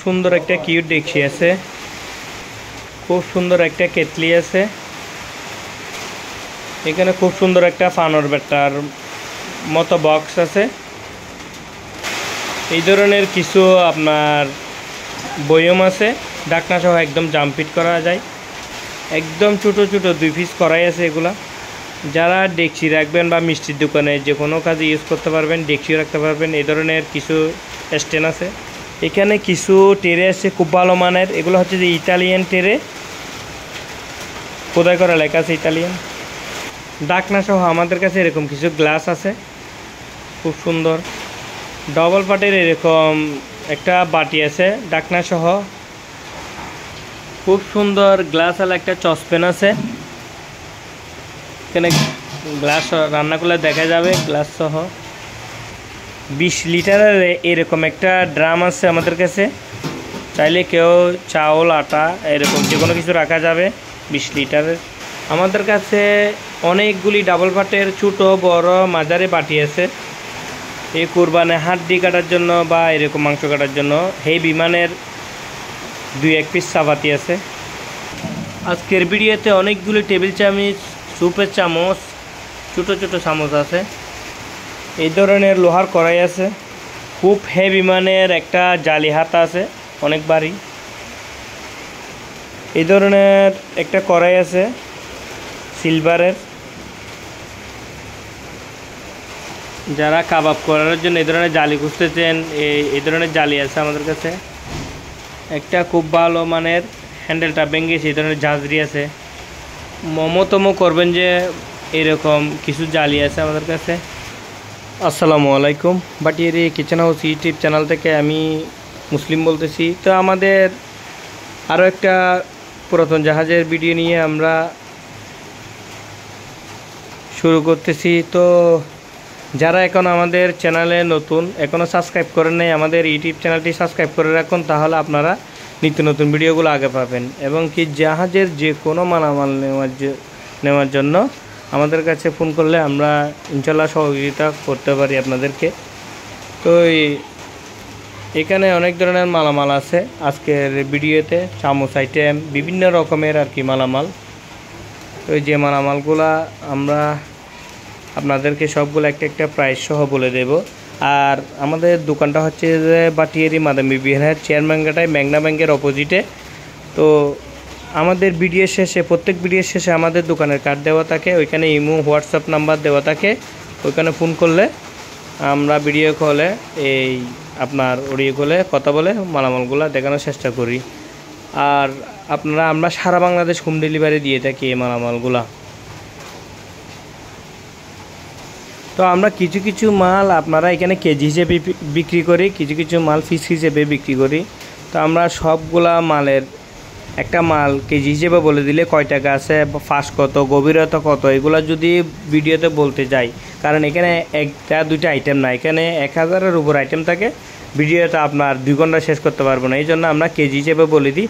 সুন্দর একটা কিউট ডেকচি আছে, খুব সুন্দর একটা কেটলি আছে। এখানে খুব সুন্দর একটা ফানর ব্যাটার মতো বক্স আছে। এই ধরনের কিছু আপনার বয়ম আছে, ঢাকনা সহ একদম জাম্প ফিট করা যায়। একদম ছোটো ছোটো 2 পিস করাই আছে এগুলা। যারা ডেকচি রাখবেন বা মিষ্টির দোকানে যে কোনো কাজে ইউজ করতে পারবেন, ডেকচিও রাখতে পারবেন। এই ধরনের কিছু স্ট্যান্ড আছে। এখানে কিছু টেরে আছে খুব ভালো মানের। এগুলো হচ্ছে যে ইতালিয়ান টেরে, খোদাই করা লেখা আছে ইতালিয়ান। ঢাকনা সহ আমাদের কাছে এরকম কিছু গ্লাস আছে, খুব সুন্দর ডবল পাটের। এরকম একটা বাটি আছে ঢাকনা সহ, খুব সুন্দর গ্লাস আলা একটা চসপ্যান আছে। এখানে গ্লাস রান্না করলে দেখা যাবে গ্লাস সহ। 20 লিটারের এরকম একটা ড্রাম আছে আমাদের কাছে। চাইলে কেউ চাউল আটা এরকম যে কোনো কিছু রাখা যাবে 20 লিটারের। আমাদের কাছে অনেকগুলি ডাবল পাটের ছোটো বড় মাঝারি বাটি আছে। এই কুরবানে হাড্ডি কাটার জন্য বা এরকম মাংস কাটার জন্য। এই বিমানের 2-1 পিস চাপাতি আছে। আজকের ভিডিওতে অনেকগুলি টেবিল চামচ, সুপের চামচ, ছোটো ছোটো চামচ আছে। এই ধরনের লোহার কড়াই আছে। খুব হেভি মানের একটা জালি হাতা আছে, অনেক ভারী। এই ধরনের একটা কড়াই আছে সিলভারের। যারা কাবাব করার জন্য এই ধরনের জালি খুঁজতেছেন, এই ধরনের জালি আছে আমাদের কাছে। একটা খুব ভালো মানের হ্যান্ডেলটা ভেঙেছে, এই ধরনের ঝাঁঝরি আছে। মোমো করবেন যে এরকম কিছু জালি আছে আমাদের কাছে। আসসালামু আলাইকুম, Batiari kitchen house YouTube channel থেকে আমি মুসলিম বলতেছি। তো আমাদের আরও একটা পুরাতন জাহাজের ভিডিও নিয়ে আমরা শুরু করতেছি। তো যারা এখন আমাদের চ্যানেলে নতুন, এখনও সাবস্ক্রাইব করেন নাই, আমাদের ইউটিউব চ্যানেলটি সাবস্ক্রাইব করে রাখুন, তাহলে আপনারা নিত্য নতুন ভিডিওগুলো আগে পাবেন। এবং কি জাহাজের যে কোনো মালামাল নেওয়ার জন্য আমাদের কাছে ফোন করলে আমরা ইনশাল্লাহ সহযোগিতা করতে পারি আপনাদেরকে। তো এখানে অনেক ধরনের মালামাল আছে আজকের ভিডিওতে। চামচ আইটেম, বিভিন্ন রকমের আর কি মালামাল। তো যে মালামালগুলা আমরা আপনাদেরকে সবগুলো একটা একটা প্রাইস সহ বলে দেব। আর আমাদের দোকানটা হচ্ছে যে বাটিয়ারি মাদামি বিহারের চেয়ারম্যানঘাটায় মেঘনা ব্যাংকের অপোজিটে। তো আমাদের ভিডিও শেষে, প্রত্যেক ভিডিও শেষে আমাদের দোকানের কার্ড দেওয়া থাকে, ওইখানে ইমো হোয়াটসঅ্যাপ নাম্বার দেওয়া থাকে। ওইখানে ফোন করলে আমরা ভিডিও কলে আপনার অডিও কলে কথা বলে মালামালগুলো দেখানোর চেষ্টা করি। আর আমরা সারা বাংলাদেশ হোম ডেলিভারি দিয়ে থাকি এই মালামালগুলা। তো আমরা কিছু কিছু মাল আপনারা এখানে কেজি হিসেবে বিক্রি করি, কিছু কিছু মাল পিস হিসেবে বিক্রি করি। তো আমরা সবগুলা মালের একটা মাল কেজি হিসেবে বলে দিলে কয় টাকা আছে, ফাঁস কত, গভীরতা কত, এগুলো যদি ভিডিওতে বলতে যাই, কারণ এখানে 1-2টা আইটেম না, এখানে 1000-এর উপর আইটেম থাকে। ভিডিওটা আপনার 2 ঘন্টা শেষ করতে পারবো না, এই জন্য আমরা কেজি হিসেবে বলে দিই।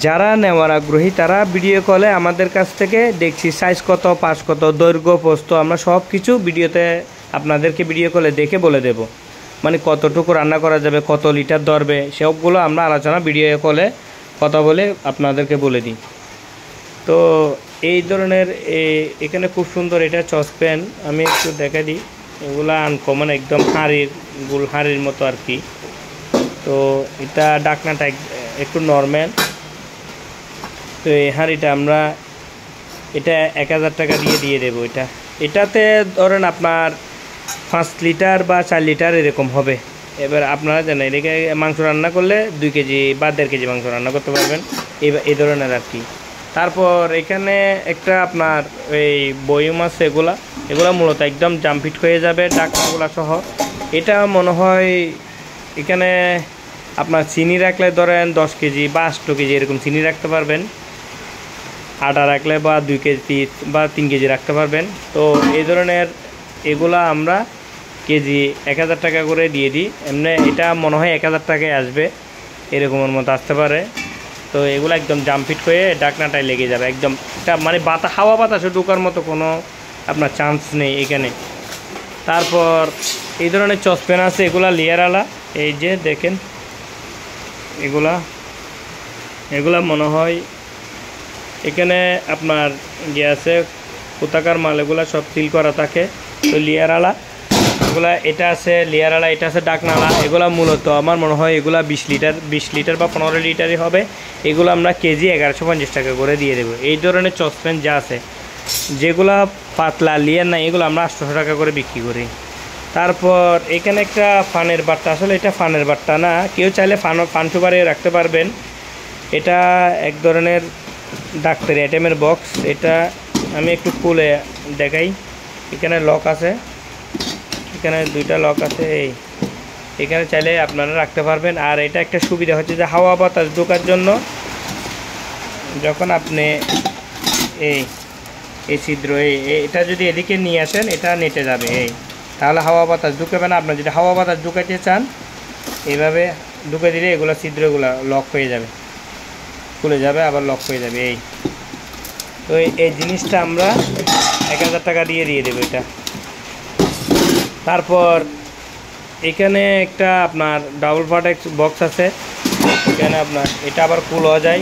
যারা নেওয়ার আগ্রহী তারা ভিডিও কলে আমাদের কাছ থেকে দেখছি সাইজ কত, পাশ কত, দৈর্ঘ্য প্রস্থ, আমরা সব কিছু ভিডিওতে আপনাদেরকে ভিডিও কলে দেখে বলে দেব। মানে কতটুকু রান্না করা যাবে, কত লিটার ধরবে, সবগুলো আমরা আলোচনা ভিডিও কলে কথা বলে আপনাদেরকে বলে দিই। তো এই ধরনের এখানে খুব সুন্দর এটা চসপ্যান, আমি একটু দেখা দিই। এগুলো আনকমন, একদম গোল হাঁড়ির মতো আর কি। তো এটা ঢাকনাটা একটু নর্মাল। তো এই হাঁড়িটা আমরা এটা 1000 টাকা দিয়ে দেবো। এটাতে ধরেন আপনার 5 লিটার বা 4 লিটার এরকম হবে। এবার আপনারা জানেন এদিকে মাংস রান্না করলে 2 কেজি বা 1.5 কেজি মাংস রান্না করতে পারবেন, এই ধরনের আর কি। তারপর এখানে একটা আপনার এই বয়ম আছে, এগুলা মূলত একদম জাম্প ফিট হয়ে যাবে ঢাকনাগুলা সহ। এটা মনে হয় এখানে আপনার চিনি রাখলে ধরেন 10 কেজি বা 8 কেজি এরকম চিনি রাখতে পারবেন। আটা রাখলে বা 2 কেজি বা 3 কেজি রাখতে পারবেন। তো এই ধরনের এগুলা আমরা কেজি 1000 টাকা করে দিয়ে দিই। এমনি এটা মনে হয় 1000 টাকায় আসবে, এরকমের মতো আসতে পারে। তো এগুলো একদম জাম্প ফিট হয়ে ঢাকনাটায় লেগে যাবে একদম। এটা মানে হাওয়া বাতাসে ঢোকার মতো কোনো আপনার চান্স নেই এখানে। তারপর এই ধরনের চসপ্যান আছে, এগুলা লেয়ারওয়ালা। এই যে দেখেন এগুলা এগুলা মনে হয় এখানে আপনার আছে কোথাকার মাল, এগুলা সব সিল করা থাকে। তো লেয়ারওয়ালা এগুলা, এটা আছে লেয়ারওয়ালা, এটা আছে ডাকনালা। এগুলা মূলত আমার মনে হয় এগুলা 20 লিটার বা 15 লিটারই হবে। এগুলো আমরা কেজি 1150 টাকা করে দিয়ে দেবো। এই ধরনের চসপ্যান যা আছে, যেগুলা পাতলা লেয়ার নাই, এগুলো আমরা 800 টাকা করে বিক্রি করি। তারপর এখানে একটা ফানের বাট্টা, আসলে এটা ফানের বাট্টা না, কেউ চাইলে ফান সুপারে রাখতে পারবেন। এটা এক ধরনের ডাক্তারি আইটেমের বক্স। এটা আমি একটু খুলে দেখাই। এখানে লক আছে, এখানে 2টা লক আছে। এখানে চাইলে আপনারা রাখতে পারবেন। আর এটা একটা সুবিধা হচ্ছে যে হাওয়া বাতাস ঢোকার জন্য যখন আপনি এই ছিদ্র এটা যদি এদিকে নিয়ে আসেন, এটা নেটে যাবে, তাহলে হাওয়া বাতাস ঢুকাবে না। আপনার যদি হাওয়া বাতাস ঢুকাইতে চান, এইভাবে ঢুকে দিলে এগুলো ছিদ্রগুলো লক হয়ে যাবে, খুলে যাবে, আবার লক হয়ে যাবে। তো এই জিনিসটা আমরা 1000 টাকা দিয়ে দেবো এটা। তারপর এখানে একটা আপনার ডাবল পার্ট বক্স আছে। এখানে আপনার এটা আবার কুল হওয়া যায়,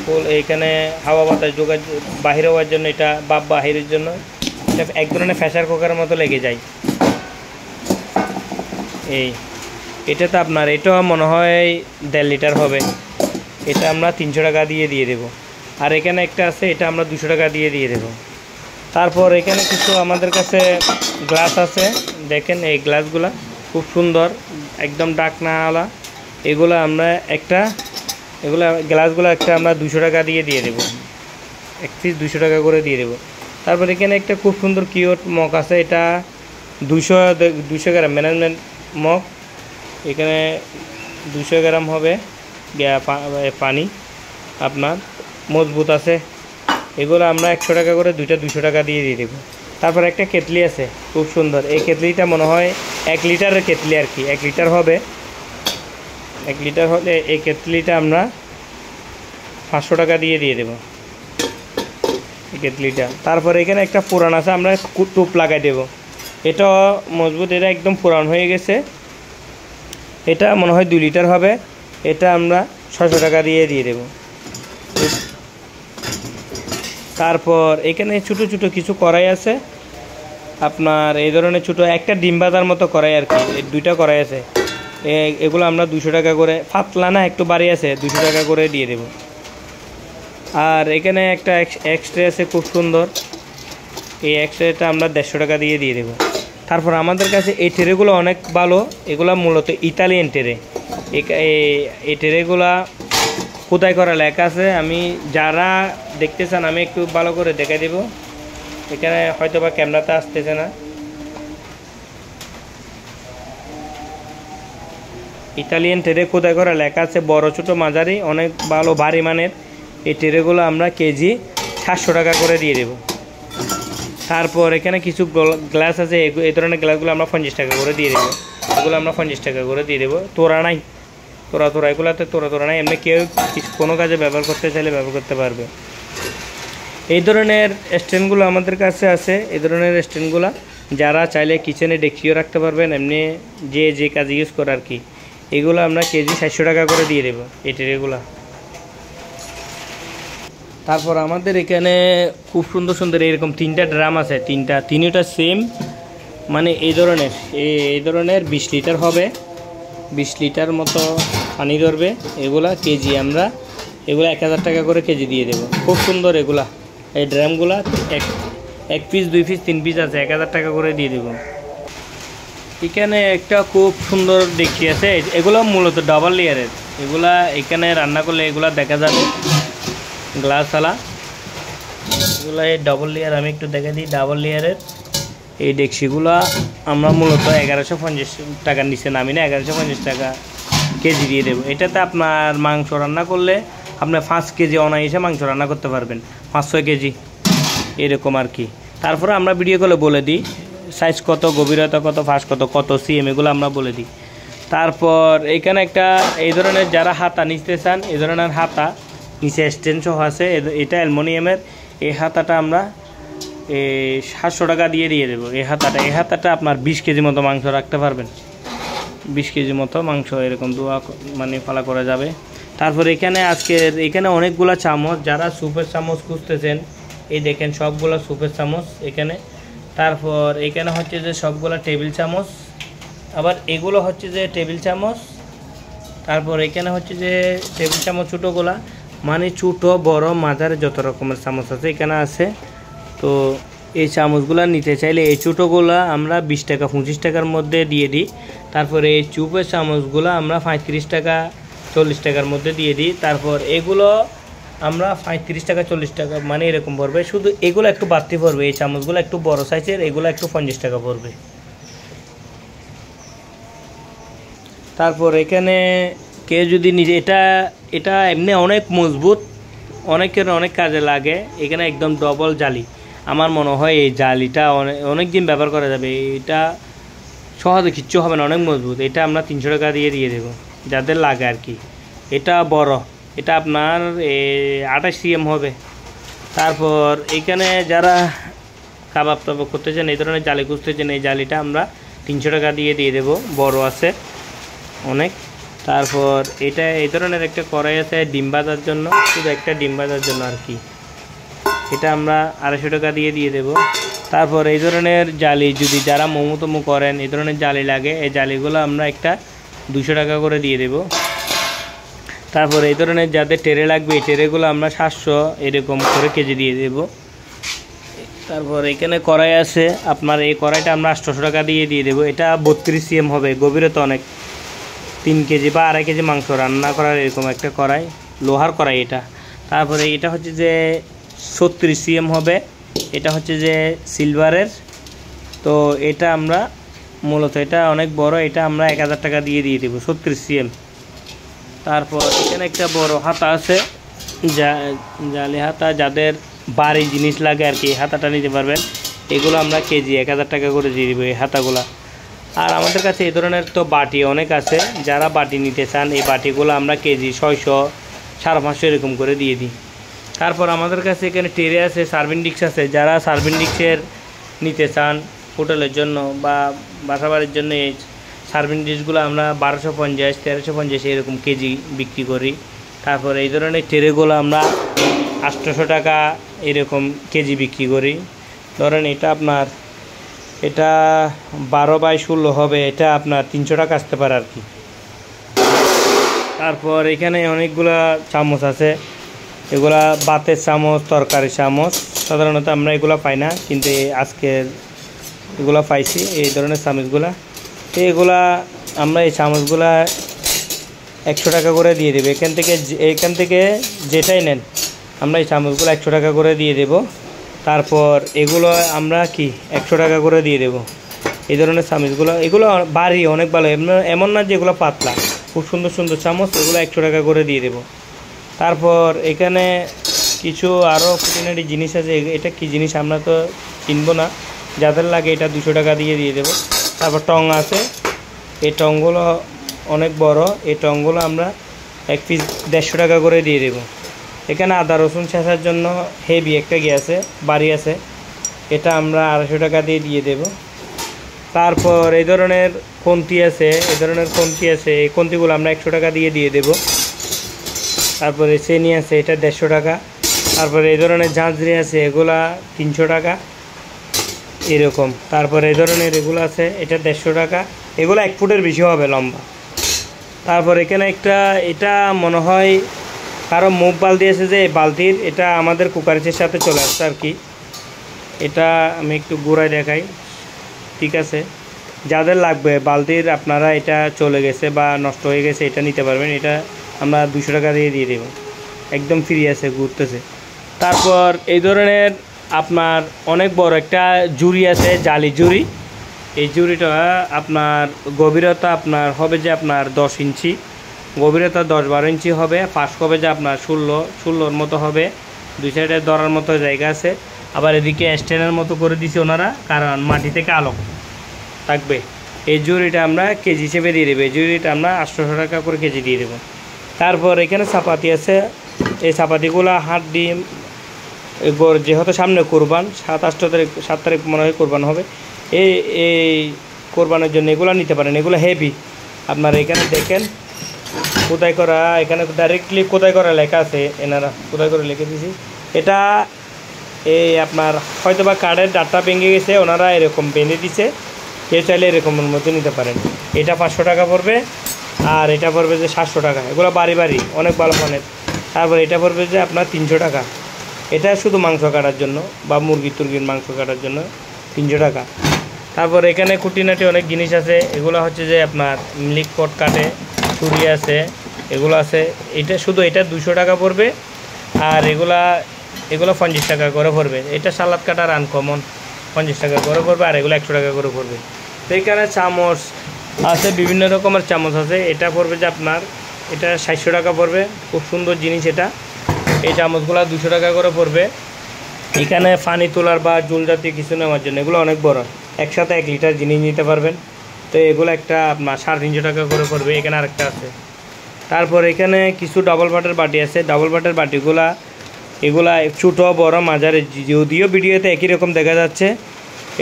কুল এইখানে হাওয়া বাতাস ঢোকার বাহির হওয়ার জন্য, এটা বাহিরের জন্য এটা এক ধরনের প্রেসার কুকারের মতো লেগে যায়। এটাতে আপনার এটা মনে হয় 1.5 লিটার হবে। এটা আমরা 300 টাকা দিয়ে দেবো। আর এখানে একটা আছে, এটা আমরা 200 টাকা দিয়ে দেবো। তারপর এখানে কিছু আমাদের কাছে গ্লাস আছে, দেখেন এই গ্লাসগুলা খুব সুন্দর, একদম ডাকনাওয়ালা। এগুলো আমরা গ্লাসগুলো একটা আমরা 200 টাকা দিয়ে দেবো, এক পিস 200 টাকা করে দিয়ে দেবো। তারপর এখানে একটা খুব সুন্দর কিউট মগ আছে, এটা 200 গ্রাম ম্যানেজমেন্ট মগ। এখানে 200 গ্রাম হবে পানি, আপনার মজবুত আছে। এগুলো আমরা 100 টাকা করে, 2টা 200 টাকা দিয়ে দেবো। তারপর একটা কেতলি আছে খুব সুন্দর। এই কেতলিটা মনে হয় 1 লিটারের কেতলি আর কি, 1 লিটার হবে। 1 লিটার হলে এই কেতলিটা আমরা 500 টাকা দিয়ে দেবো, এই কেতলিটা। তারপর এখানে একটা পুরান আছে, আমরা টুপ লাগাই দেবো। এটা মজবুত, এটা একদম পুরান হয়ে গেছে। এটা মনে হয় 2 লিটার হবে। এটা আমরা 600 টাকা দিয়ে দেবো। তারপর এখানে ছোটো ছোটো কিছু কড়াই আছে, আপনার এই ধরনের ছোটো একটা ডিম বাজার মতো কড়াই আর কি, 2টা কড়াই আছে। এগুলো আমরা 200 টাকা করে, পাতলা না একটু বাড়ি আছে, 200 টাকা করে দিয়ে দেবো। আর এখানে একটা এক্সট্রা আছে খুব সুন্দর, এই এক্সট্রাটা আমরা 150 টাকা দিয়ে দেবো। তারপর আমাদের কাছে এই ট্রেগুলো অনেক ভালো, এগুলো মূলত ইতালিয়ান ট্রে। এই ট্রেগুলা কোথায় করা লেখা আছে, আমি যারা দেখতে চান আমি একটু ভালো করে দেখাই দেব। এখানে হয়তো বা ক্যামেরাতে আসতেছে না। ইতালিয়ান ট্রে কোথায় করা লেখা আছে, বড় ছোট মাঝারি, অনেক ভালো ভারী মানের। এই ট্রেগুলো আমরা কেজি 700 টাকা করে দিয়ে দেব। তারপর এখানে কিছু গ্লাস আছে, এই ধরনের গ্লাসগুলো আমরা 50 টাকা করে দিয়ে দেবো। এগুলো আমরা 50 টাকা করে দিয়ে দেবো। তোরা নাই, তোরা এগুলোতে তোরা নাই, এমনি কেউ কোনো কাজে ব্যবহার করতে চাইলে ব্যবহার করতে পারবে। এই ধরনের স্ট্যান্ডগুলো আমাদের কাছে আছে। এই ধরনের স্ট্যান্ডগুলো যারা চাইলে কিচেনে ডেকচিও রাখতে পারবেন, এমনি যে কাজে ইউজ করে আর কি। এগুলো আমরা কেজি 700 টাকা করে দিয়ে দেবো এই ট্রেগুলো। তারপর আমাদের এখানে খুব সুন্দর সুন্দর এরকম 3টা ড্রাম আছে, তিনটা সেম, মানে এই ধরনের 20 লিটার হবে, 20 লিটার মতো পানি ধরবে। এগুলা কেজি আমরা 1000 টাকা করে কেজি দিয়ে দেবো। খুব সুন্দর এগুলা, এই ড্রামগুলা 1 পিস 2 পিস 3 পিস আছে, 1000 টাকা করে দিয়ে দেবো। এখানে একটা খুব সুন্দর ডেকচি আছে, এগুলো মূলত ডাবল লেয়ারের। এগুলা এখানে রান্না করলে এগুলা দেখা যাবে গ্লাসওয়ালা। এগুলো এই ডাবল লেয়ার, আমি একটু দেখে দিই। ডাবল লেয়ারের এই ডেকচিগুলো আমরা মূলত 1150 টাকার নিচে নামি না, 1150 টাকা কেজি দিয়ে দেবো। এটাতে আপনার মাংস রান্না করলে আপনার 5 কেজি অনায়াসে মাংস রান্না করতে পারবেন, 5-6 কেজি এরকম আর কি। তারপরে আমরা ভিডিও কলে বলে দিই সাইজ কত, গভীরতা কত, ফাঁস কত সিএম, এগুলো আমরা বলে দিই। তারপর এখানে একটা এই ধরনের যারা হাতা নিতে চান, এই ধরনের হাতা নিচে স্ট্যান্ড সহ আছে, এটা অ্যালুমিনিয়ামের। এই হাতাটা আমরা 700 টাকা দিয়ে দেবো। এই হাতাটা আপনার 20 কেজি মতো মাংস রাখতে পারবেন। 20 কেজি মতো মাংস এরকম দোয়া মানে পালা করা যাবে। তারপর এখানে অনেকগুলা চামচ, যারা সুপের চামচ খুঁজতেছেন এই দেখেন সবগুলা সুপের চামচ এখানে। তারপর এখানে হচ্ছে যে সবগুলা টেবিল চামচ, আবার এগুলো হচ্ছে যে টেবিল চামচ। তারপর এখানে হচ্ছে যে টেবিল চামচ ছোটোগুলা, মানে ছোটো বড় মাঝারি যত রকমের চামচ আছে এখানে আছে। তো এই চামচগুলো নিতে চাইলে এই ছোটোগুলা আমরা 20 টাকা 25 টাকার মধ্যে দিয়ে দিই। তারপরে এই চুপের চামচগুলো আমরা 35 টাকা 40 টাকার মধ্যে দিয়ে দিই। তারপর এগুলো আমরা 35 টাকা 40 টাকা মানে এরকম পড়বে, শুধু এগুলো একটু বাড়তি পড়বে। এই চামচগুলো একটু বড় সাইজের, এগুলো একটু 50 টাকা পড়বে। তারপর এখানে কেউ যদি নিজে এটা এমনি অনেক মজবুত, অনেকের অনেক কাজে লাগে। এখানে একদম ডবল জালি, আমার মনে হয় এই জালিটা অনেক দিন ব্যবহার করা যাবে। এটা সহজে কিচ্ছু হবে না, অনেক মজবুত। এটা আমরা 300 টাকা দিয়ে দেবো যাদের লাগে আর কি। এটা বড়, এটা আপনার 28 cm হবে। তারপর এখানে যারা কাবাব টাবাব করতেছেন, এই ধরনের জালি খুঁজতেছেন, এই জালিটা আমরা 300 টাকা দিয়ে দেবো, বড় আছে অনেক। তারপর এটা এই ধরনের একটা কড়াই আছে ডিম ভাজার জন্য, শুধু একটা ডিম ভাজার জন্য আর কি। এটা আমরা 250 টাকা দিয়ে দেবো। তারপর এই ধরনের জালি যদি যারা মোমো টোমো করেন, এই ধরনের জালি লাগে, এই জালিগুলো আমরা একটা 200 টাকা করে দিয়ে দেবো। তারপর এই ধরনের যাদের টেরে লাগবে, এই টেরেগুলো আমরা 700 এরকম করে কেজি দিয়ে দেবো। তারপর এখানে কড়াই আছে আপনার, এই কড়াইটা আমরা 800 টাকা দিয়ে দেবো। এটা 32 cm হবে, গভীরতা অনেক, 3 কেজি বা 2.5 কেজি মাংস রান্না করার এরকম একটা কড়াই, লোহার কড়াই এটা। তারপরে এটা হচ্ছে যে 36 cm হবে, এটা হচ্ছে যে সিলভারের। তো এটা আমরা মূলত এটা অনেক বড়, এটা আমরা 1000 টাকা দিয়ে দেবো, 36 cm। তারপর এখানে একটা বড় হাতা আছে, জালি হাতা, যাদের বাড়ি জিনিস লাগে আর কি, হাতাটা নিতে পারবেন। এগুলো আমরা কেজি 1000 টাকা করে দিয়ে দেবো এই হাতাগুলা। আর আমাদের কাছে এই ধরনের তো বাটি অনেক আছে, যারা বাটি নিতে চান এই বাটিগুলো আমরা কেজি 600 550 এরকম করে দিয়ে দিই। তারপর আমাদের কাছে এখানে টেরে আছে, সার্ভিং ডিস্ক আছে, যারা সার্ভিং ডিস্কের নিতে চান হোটেলের জন্য বা বাসাবাড়ির জন্য, এই সার্ভিং ডিশগুলো আমরা 1250 1350 এরকম কেজি বিক্রি করি। তারপর এই ধরনের ট্রেগুলো আমরা 800 টাকা এরকম কেজি বিক্রি করি। ধরেন এটা আপনার এটা 12x16 হবে, এটা আপনার 300 টাকা আসতে পারে আর কি। তারপর এখানে অনেকগুলা চামচ আছে, এগুলা ভাতের চামচ, তরকারি চামচ। সাধারণত আমরা এগুলো পাই না, কিন্তু আজকের এগুলো পাইছি এই ধরনের চামচগুলা। এগুলা আমরা এই চামচগুলা 100 টাকা করে দিয়ে দেবো। এখান থেকে যেটাই নেন আমরা এই চামচগুলো 100 টাকা করে দিয়ে দেব। তারপর এগুলো আমরা কি 100 টাকা করে দিয়ে দেব। এই ধরনের চামচগুলো, এগুলো ভারী অনেক ভালো, এমন না যে এগুলো পাতলা, খুব সুন্দর সুন্দর চামচ, এগুলো 100 টাকা করে দিয়ে দেব। তারপর এখানে কিছু আরও খুঁটিনাটি জিনিস আছে, এটা কি জিনিস আমরা তো চিনবো না, যাদের লাগে এটা 200 টাকা দিয়ে দেবো। তারপর টং আছে, এই টংগুলো অনেক বড়, এই টংগুলো আমরা 1 পিস 150 টাকা করে দিয়ে দেবো। এখানে আদা রসুন ছেঁচার জন্য হেভি একটা আছে, বাড়ি আছে, এটা আমরা 250 টাকা দিয়ে দেবো। তারপর এই ধরনের খুন্তি আছে, এই খুন্তিগুলো আমরা 100 টাকা দিয়ে দেবো। তারপরে চেনি আছে, এটা 150 টাকা। তারপরে এই ধরনের ঝাঁঝরি আছে, এগুলা 300 টাকা এরকম। তারপরে এই ধরনের এগুলো আছে, এটা 150 টাকা, এগুলো 1 ফুটের বেশি হবে লম্বা। তারপর এখানে এটা মনে হয় কারো মুখ বালতি আছে, যে বালতির এটা আমাদের কুকারের সাথে চলে আসছে আর কি। এটা আমি একটু ঘুরায় দেখাই, ঠিক আছে। যাদের লাগবে বালতির, আপনারা এটা চলে গেছে বা নষ্ট হয়ে গেছে, এটা নিতে পারবেন। এটা আমরা 200 টাকা দিয়ে দেবো, একদম ফ্রি আছে, ঘুরতেছে। তারপর এই ধরনের আপনার অনেক বড় একটা জুড়ি আছে, জালি জুড়ি। এই জুড়িটা আপনার গভীরতা আপনার হবে যে আপনার 10 ইঞ্চি, গভীরতা 10-12 ইঞ্চি হবে। ফাঁস হবে যে আপনার 16-16 মতো হবে, 2 সাইডে ধরার মতো জায়গা আছে। আবার এদিকে স্ট্যান্ডের মতো করে দিছে ওনারা, কারণ মাটি থেকে আলো থাকবে। এই জুড়িটা আমরা কেজি হিসেবে দিয়ে দেবো, এই জুড়িটা আমরা 800 টাকা করে কেজি দিয়ে দেবো। তারপর এখানে চাপাতি আছে, এই চাপাতিগুলো হাত ডিম, যেহেতু সামনে কোরবান, 7 তারিখ মনে হয় কোরবান হবে, এই কোরবানের জন্য এগুলো নিতে পারেন। এগুলো হেভি, আপনারা এখানে দেখেন কোথায় করা, এখানে ডাইরেক্টলি কোথায় করা লেখা আছে, এনারা কোথায় করে লিখে দিয়েছি। এটা এই আপনার হয়তো বা কার্ডের ডাটা ভেঙে গেছে, ওনারা এরকম বেঁধে দিছে, কেউ চাইলে এরকমের মধ্যে নিতে পারেন। এটা 500 টাকা পড়বে, আর এটা পড়বে যে 700 টাকা, এগুলো বাড়ি অনেক ভালো মানের। তারপর এটা পড়বে যে আপনার 300 টাকা, এটা শুধু মাংস কাটার জন্য বা মুরগির মাংস কাটার জন্য 300 টাকা। তারপর এখানে খুঁটিনাটি অনেক জিনিস আছে, এগুলো হচ্ছে যে আপনার মিল্ক পট কাটে, ছুরি আছে, এগুলো আছে। এটা শুধু এটা 200 টাকা পড়বে, আর এগুলো 50 টাকা করে পড়বে। এটা সালাদ কাটার আনকমন 50 টাকা করে পড়বে, আর এগুলো 100 টাকা করে পড়বে। তো এখানে চামচ আছে, বিভিন্ন রকমের চামচ আছে। এটা পড়বে যে আপনার এটা 700 টাকা পড়বে, খুব সুন্দর জিনিস এটা। এই চামচগুলো 200 টাকা করে পড়বে। এখানে পানি তোলার বা জল জাতীয় কিছু নেওয়ার জন্য, এগুলো অনেক বড়, একসাথে 1 লিটার জিনিস নিতে পারবেন। তো এগুলো একটা আপনার 350 টাকা করে পড়বে। এখানে আরেকটা আছে। তারপর এখানে কিছু ডাবল বাটের বাটি আছে। ডাবল বাটের এগুলা ছোটো বড় মাঝারি, যদিও ভিডিওতে একই রকম দেখা যাচ্ছে।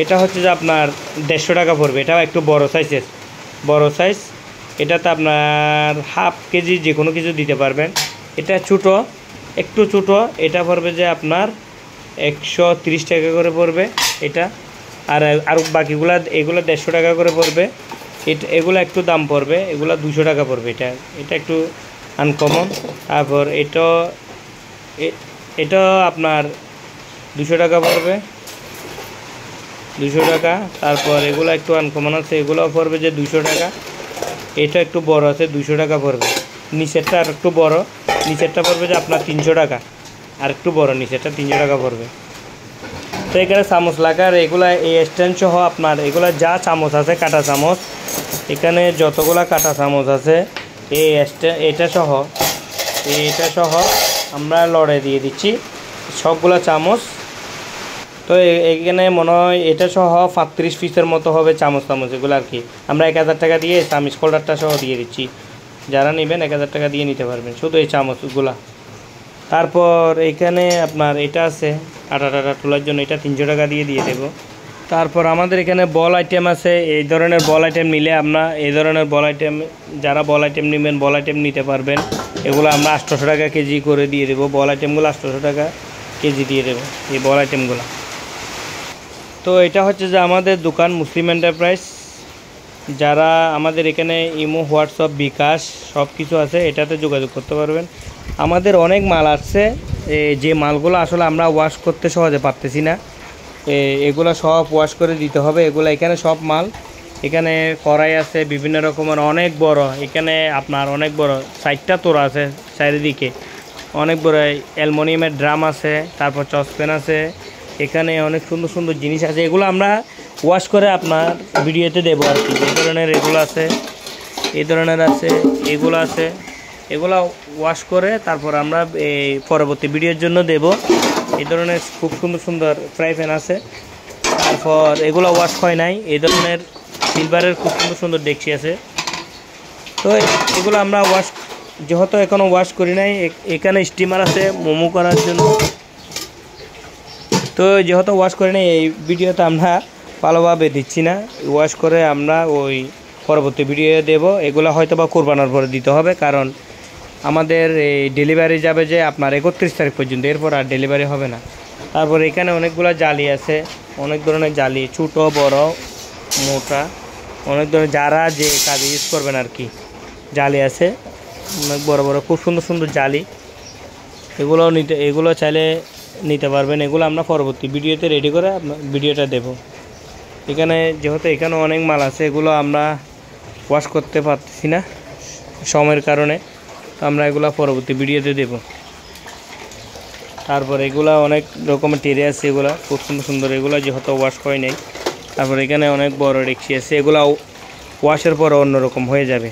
এটা হচ্ছে যে আপনার 150 টাকা পড়বে। এটাও একটু বড় সাইজ। এটাতে আপনার হাফ কেজি যে কোনো কিছু দিতে পারবেন। এটা একটু ছোটো, এটা পড়বে যে আপনার 130 টাকা করে পড়বে এটা। আর বাকিগুলা এগুলো 150 টাকা করে পড়বে। এগুলো একটু দাম পড়বে, এগুলো 200 টাকা পড়বে। এটা একটু আনকমন। তারপর এটা আপনার 200 টাকা পড়বে, 200 টাকা। তারপর এগুলো একটু আনকমন আছে, এগুলো পড়বে যে 200 টাকা। এটা একটু বড় আছে, 200 টাকা পড়বে। নিচেরটা আর একটু বড়, নিচেরটা পড়বে যে আপনার 300 টাকা, আর একটু বড় নিচেরটা 300 টাকা পড়বে। তো এখানে চামচ লাগার এগুলা এই স্ট্যান্ড সহ আপনার এগুলা যা চামচ আছে, কাটা চামচ, এখানে যতগুলা কাটা চামচ আছে এটা সহ আমরা লড়ে দিয়ে দিচ্ছি সবগুলা চামচ। তো এখানে মনে হয় এটা সহ 35 পিসের মতো হবে চামচ এগুলো আর কি। আমরা 1000 টাকা দিয়ে চামচ হোল্ডারটা সহ দিয়ে দিচ্ছি। যারা নেবেন 1000 টাকা দিয়ে নিতে পারবেন শুধু এই চামচগুলা। তারপর এখানে আপনার এটা আছে আটা তোলার জন্য, এটা 300 টাকা দিয়ে দেবো। তারপর আমাদের এখানে বল আইটেম আছে। এই ধরনের বল আইটেম নিলে আমরা যারা বল আইটেম নেবেন বল আইটেম নিতে পারবেন। এগুলো আমরা 800 টাকা কেজি করে দিয়ে দেবো। বল আইটেমগুলো 800 টাকা কেজি দিয়ে দেবো এই বল আইটেমগুলো। তো এটা হচ্ছে যে আমাদের দোকান মুসলিম এন্টারপ্রাইজ। যারা আমাদের এখানে ইমো, হোয়াটসঅ্যাপ, বিকাশ সব কিছু আছে, এটাতে যোগাযোগ করতে পারবেন। আমাদের অনেক মাল আসছে, যে মালগুলো আসলে আমরা ওয়াশ করতে সহজে পারতেছি না, এগুলো সব ওয়াশ করে দিতে হবে। এগুলো এখানে সব মাল, এখানে কড়াই আছে বিভিন্ন রকমের, অনেক বড়। এখানে আপনার অনেক বড় 4টা তোড়া আছে চারিদিকে, অনেক বড় অ্যালুমিনিয়ামের ড্রাম আছে, তারপর চসপ্যান আছে। এখানে অনেক সুন্দর সুন্দর জিনিস আছে, এগুলো আমরা ওয়াশ করে আপনার ভিডিওতে দেবো আর কি। এই ধরনের এগুলো আছে, এই ধরনের আছে, এগুলো আছে। এগুলো ওয়াশ করে তারপর আমরা এই পরবর্তী ভিডিওর জন্য দেব। এই ধরনের খুব সুন্দর সুন্দর ফ্রাই প্যান আছে। তারপর এগুলো ওয়াশ হয় নাই, এই ধরনের সিলভারের খুব সুন্দর সুন্দর ডেকচি আছে। তো এগুলো আমরা যেহেতু এখনও ওয়াশ করি নাই। এখানে স্টিমার আছে মোমো করার জন্য। তো যেহেতু ওয়াশ করি নাই, এই ভিডিওতে আমরা ভালোভাবে দিচ্ছি না, ওয়াশ করে আমরা ওই পরবর্তী ভিডিও দেব। এগুলো হয়তো বা কোরবানোর পরে দিতে হবে, কারণ আমাদের এই ডেলিভারি যাবে যে আপনার 31 তারিখ পর্যন্ত, এরপর আর ডেলিভারি হবে না। তারপর এখানে অনেকগুলো জালি আছে, অনেক ধরনের জালি, ছোটো বড় মোটা, অনেক ধরনের যারা যে কাজে ইউজ করবেন আর কি জালি আছে, অনেক বড় বড় খুব সুন্দর সুন্দর জালি। এগুলো চাইলে নিতে পারবেন। এগুলো আমরা পরবর্তী ভিডিওতে রেডি করে ভিডিওটা দেব। যেহেতু এখানে অনেক মাল আছে, এগুলো আমরা ওয়াশ করতে পারতেছি না সময়ের কারণে, তো আমরা এগুলো পরবর্তী ভিডিওতে দেব। তারপর এগুলো অনেক রকমের টেরে আছে, এগুলো খুব সুন্দর সুন্দর, এগুলো যেহেতু ওয়াশ হয় নাই। তারপর এখানে অনেক বড় ডেকচি আছে, এগুলো ওয়াশের পরে অন্যরকম হয়ে যাবে।